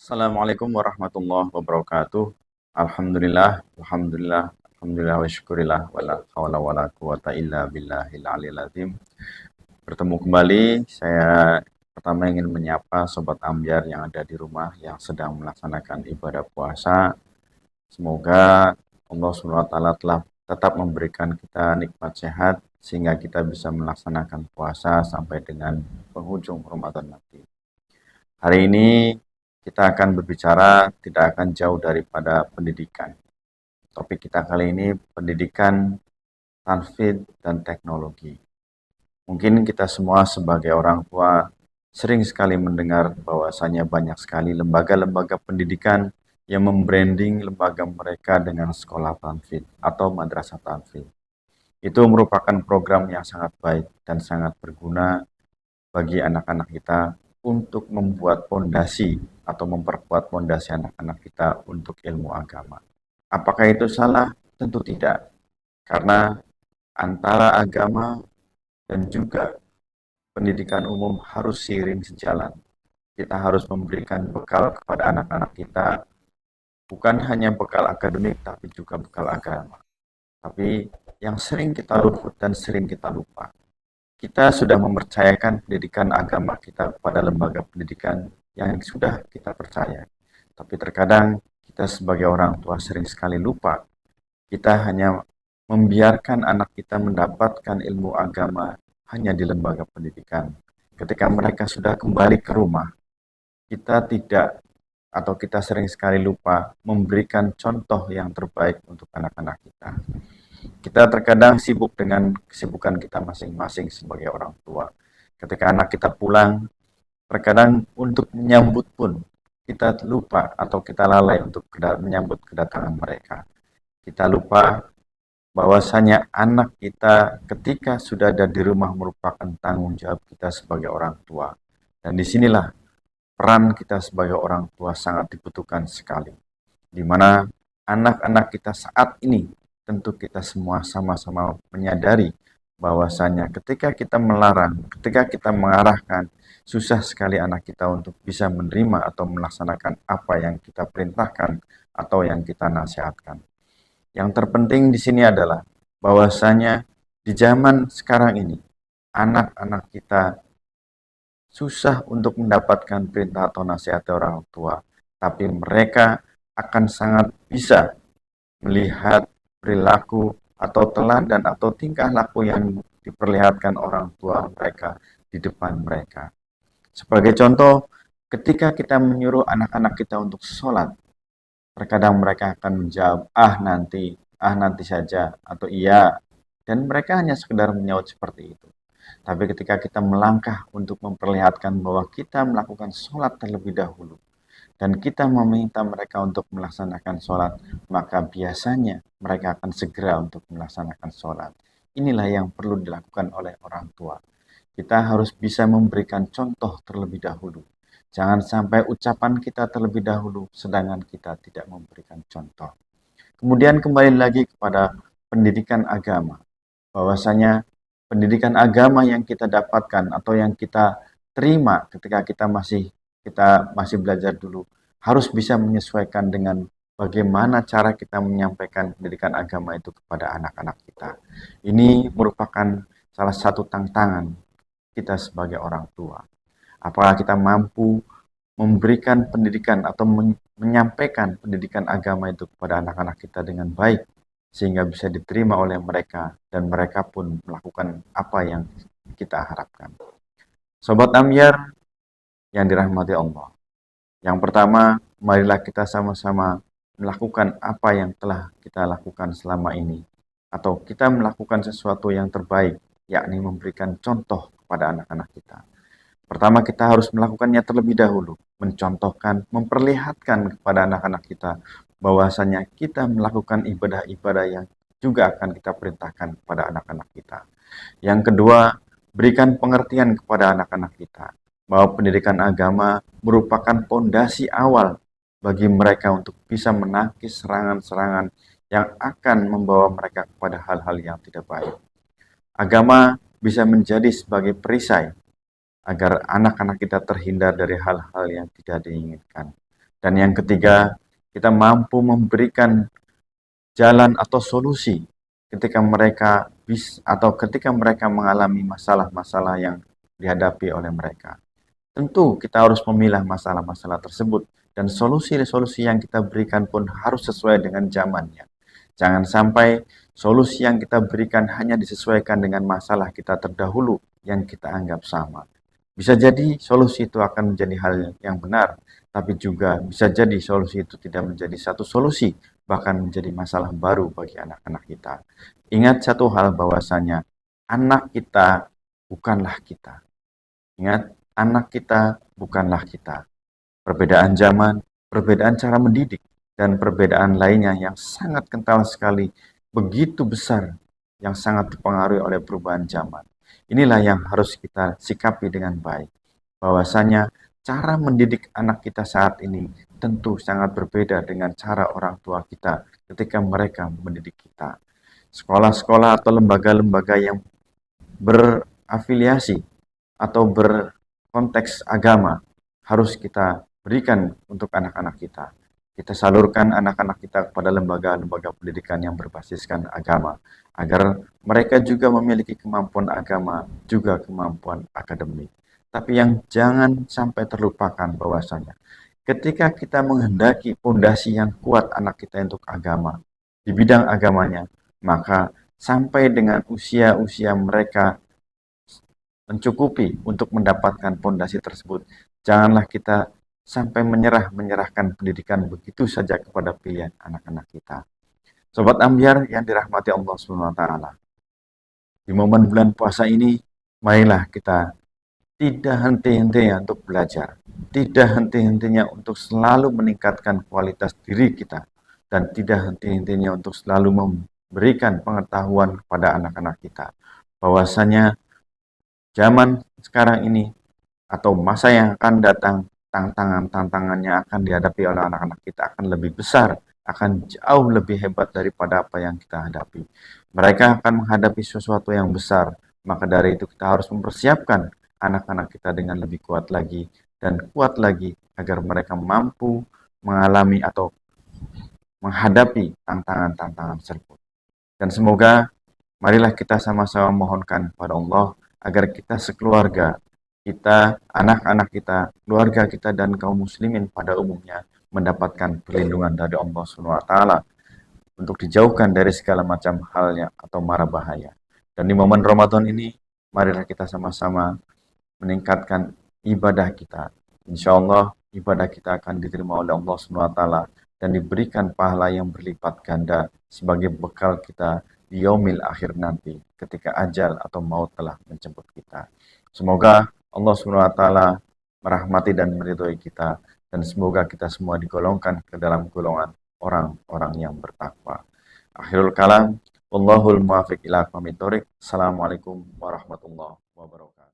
Assalamualaikum warahmatullahi wabarakatuh. Alhamdulillah, alhamdulillah wa syukurillah wala hawla wala quwata illa billahil aliyil azim. Bertemu kembali, saya pertama ingin menyapa sobat Ambyar yang ada di rumah yang sedang melaksanakan ibadah puasa. Semoga Allah SWT telah tetap memberikan kita nikmat sehat sehingga kita bisa melaksanakan puasa sampai dengan penghujung Ramadan nanti. Hari ini kita akan berbicara tidak akan jauh daripada pendidikan. Topik kita kali ini pendidikan, tanfid, dan teknologi. Mungkin kita semua sebagai orang tua sering sekali mendengar bahwasanya banyak sekali lembaga-lembaga pendidikan yang membranding lembaga mereka dengan sekolah tanfid atau madrasah tanfid. Itu merupakan program yang sangat baik dan sangat berguna bagi anak-anak kita untuk membuat fondasi atau memperkuat fondasi anak-anak kita untuk ilmu agama. Apakah itu salah? Tentu tidak. Karena antara agama dan juga pendidikan umum harus seiring sejalan. Kita harus memberikan bekal kepada anak-anak kita, bukan hanya bekal akademik, tapi juga bekal agama. Tapi yang sering kita luput dan sering kita lupa, kita sudah mempercayakan pendidikan agama kita kepada lembaga pendidikan yang sudah kita percaya. Tapi terkadang kita sebagai orang tua sering sekali lupa. Kita hanya membiarkan anak kita mendapatkan ilmu agama hanya di lembaga pendidikan. Ketika mereka sudah kembali ke rumah, kita tidak atau kita sering sekali lupa memberikan contoh yang terbaik untuk anak-anak kita. Kita terkadang sibuk dengan kesibukan kita masing-masing sebagai orang tua. Ketika anak kita pulang, terkadang untuk menyambut pun kita lupa atau kita lalai untuk menyambut kedatangan mereka. Kita lupa bahwasanya anak kita ketika sudah ada di rumah merupakan tanggung jawab kita sebagai orang tua. Dan disinilah peran kita sebagai orang tua sangat dibutuhkan sekali. Di mana anak-anak kita saat ini tentu kita semua sama-sama menyadari bahwasanya ketika kita melarang, ketika kita mengarahkan, susah sekali anak kita untuk bisa menerima atau melaksanakan apa yang kita perintahkan atau yang kita nasihatkan. Yang terpenting di sini adalah bahwasanya di zaman sekarang ini, anak-anak kita susah untuk mendapatkan perintah atau nasihat orang tua, tapi mereka akan sangat bisa melihat perilaku atau teladan atau tingkah laku yang diperlihatkan orang tua mereka di depan mereka. Sebagai contoh, ketika kita menyuruh anak-anak kita untuk sholat, terkadang mereka akan menjawab, ah nanti saja, atau iya, dan mereka hanya sekedar menyaut seperti itu. Tapi ketika kita melangkah untuk memperlihatkan bahwa kita melakukan sholat terlebih dahulu, dan kita meminta mereka untuk melaksanakan sholat, maka biasanya mereka akan segera untuk melaksanakan sholat. Inilah yang perlu dilakukan oleh orang tua. Kita harus bisa memberikan contoh terlebih dahulu. Jangan sampai ucapan kita terlebih dahulu, sedangkan kita tidak memberikan contoh. Kemudian kembali lagi kepada pendidikan agama. Bahwasanya pendidikan agama yang kita dapatkan atau yang kita terima ketika kita masih belajar dulu harus bisa menyesuaikan dengan bagaimana cara kita menyampaikan pendidikan agama itu kepada anak-anak kita. Ini merupakan salah satu tantangan kita sebagai orang tua. Apakah kita mampu memberikan pendidikan atau menyampaikan pendidikan agama itu kepada anak-anak kita dengan baik sehingga bisa diterima oleh mereka dan mereka pun melakukan apa yang kita harapkan. Sobat Ambyar yang dirahmati Allah. Yang pertama, marilah kita sama-sama melakukan apa yang telah kita lakukan selama ini. Atau kita melakukan sesuatu yang terbaik, yakni memberikan contoh kepada anak-anak kita. Pertama, kita harus melakukannya terlebih dahulu. Mencontohkan, memperlihatkan kepada anak-anak kita bahwasanya kita melakukan ibadah-ibadah yang juga akan kita perintahkan kepada anak-anak kita. Yang kedua, berikan pengertian kepada anak-anak kita bahwa pendidikan agama merupakan fondasi awal bagi mereka untuk bisa menangkis serangan-serangan yang akan membawa mereka kepada hal-hal yang tidak baik. Agama bisa menjadi sebagai perisai agar anak-anak kita terhindar dari hal-hal yang tidak diinginkan. Dan yang ketiga, kita mampu memberikan jalan atau solusi ketika mereka ketika mereka mengalami masalah-masalah yang dihadapi oleh mereka. Tentu kita harus memilah masalah-masalah tersebut dan solusi-solusi yang kita berikan pun harus sesuai dengan zamannya. Jangan sampai solusi yang kita berikan hanya disesuaikan dengan masalah kita terdahulu yang kita anggap sama. Bisa jadi solusi itu akan menjadi hal yang benar, tapi juga bisa jadi solusi itu tidak menjadi satu solusi, bahkan menjadi masalah baru bagi anak-anak kita. Ingat satu hal bahwasanya anak kita bukanlah kita. Ingat, anak kita bukanlah kita. Perbedaan zaman, perbedaan cara mendidik, dan perbedaan lainnya yang sangat kental sekali, begitu besar, yang sangat dipengaruhi oleh perubahan zaman. Inilah yang harus kita sikapi dengan baik. Bahwasanya cara mendidik anak kita saat ini tentu sangat berbeda dengan cara orang tua kita ketika mereka mendidik kita. Sekolah-sekolah atau lembaga-lembaga yang berafiliasi atau berkonteks agama harus kita berikan untuk anak-anak kita. Kita salurkan anak-anak kita kepada lembaga-lembaga pendidikan yang berbasiskan agama, agar mereka juga memiliki kemampuan agama, juga kemampuan akademik. Tapi yang jangan sampai terlupakan bahwasanya ketika kita menghendaki fondasi yang kuat anak kita untuk agama, di bidang agamanya, maka sampai dengan usia-usia mereka mencukupi untuk mendapatkan fondasi tersebut, janganlah kita sampai menyerahkan pendidikan begitu saja kepada pilihan anak-anak kita. Sobat Ambiar yang dirahmati Allah Subhanahu wa taala. Di momen bulan puasa ini, marilah kita tidak henti-hentinya untuk belajar, tidak henti-hentinya untuk selalu meningkatkan kualitas diri kita, dan tidak henti-hentinya untuk selalu memberikan pengetahuan kepada anak-anak kita bahwasanya zaman sekarang ini atau masa yang akan datang, tantangannya akan dihadapi oleh anak-anak kita akan lebih besar, akan jauh lebih hebat daripada apa yang kita hadapi. Mereka akan menghadapi sesuatu yang besar, maka dari itu kita harus mempersiapkan anak-anak kita dengan lebih kuat lagi dan kuat lagi agar mereka mampu mengalami atau menghadapi tantangan-tantangan tersebut. Dan semoga marilah kita sama-sama mohonkan kepada Allah agar kita sekeluarga, kita, anak-anak kita, keluarga kita, dan kaum muslimin pada umumnya mendapatkan perlindungan dari Allah SWT untuk dijauhkan dari segala macam halnya atau mara bahaya. Dan di momen Ramadan ini, marilah kita sama-sama meningkatkan ibadah kita. Insya Allah, ibadah kita akan diterima oleh Allah SWT dan diberikan pahala yang berlipat ganda sebagai bekal kita di yaumil akhir nanti ketika ajal atau maut telah menjemput kita. Semoga Allah SWT merahmati dan meridhoi kita dan semoga kita semua digolongkan ke dalam golongan orang-orang yang bertakwa. Akhirul kalam, wallahul muwaffiq ila aqwamit thoriq. Assalamualaikum warahmatullahi wabarakatuh.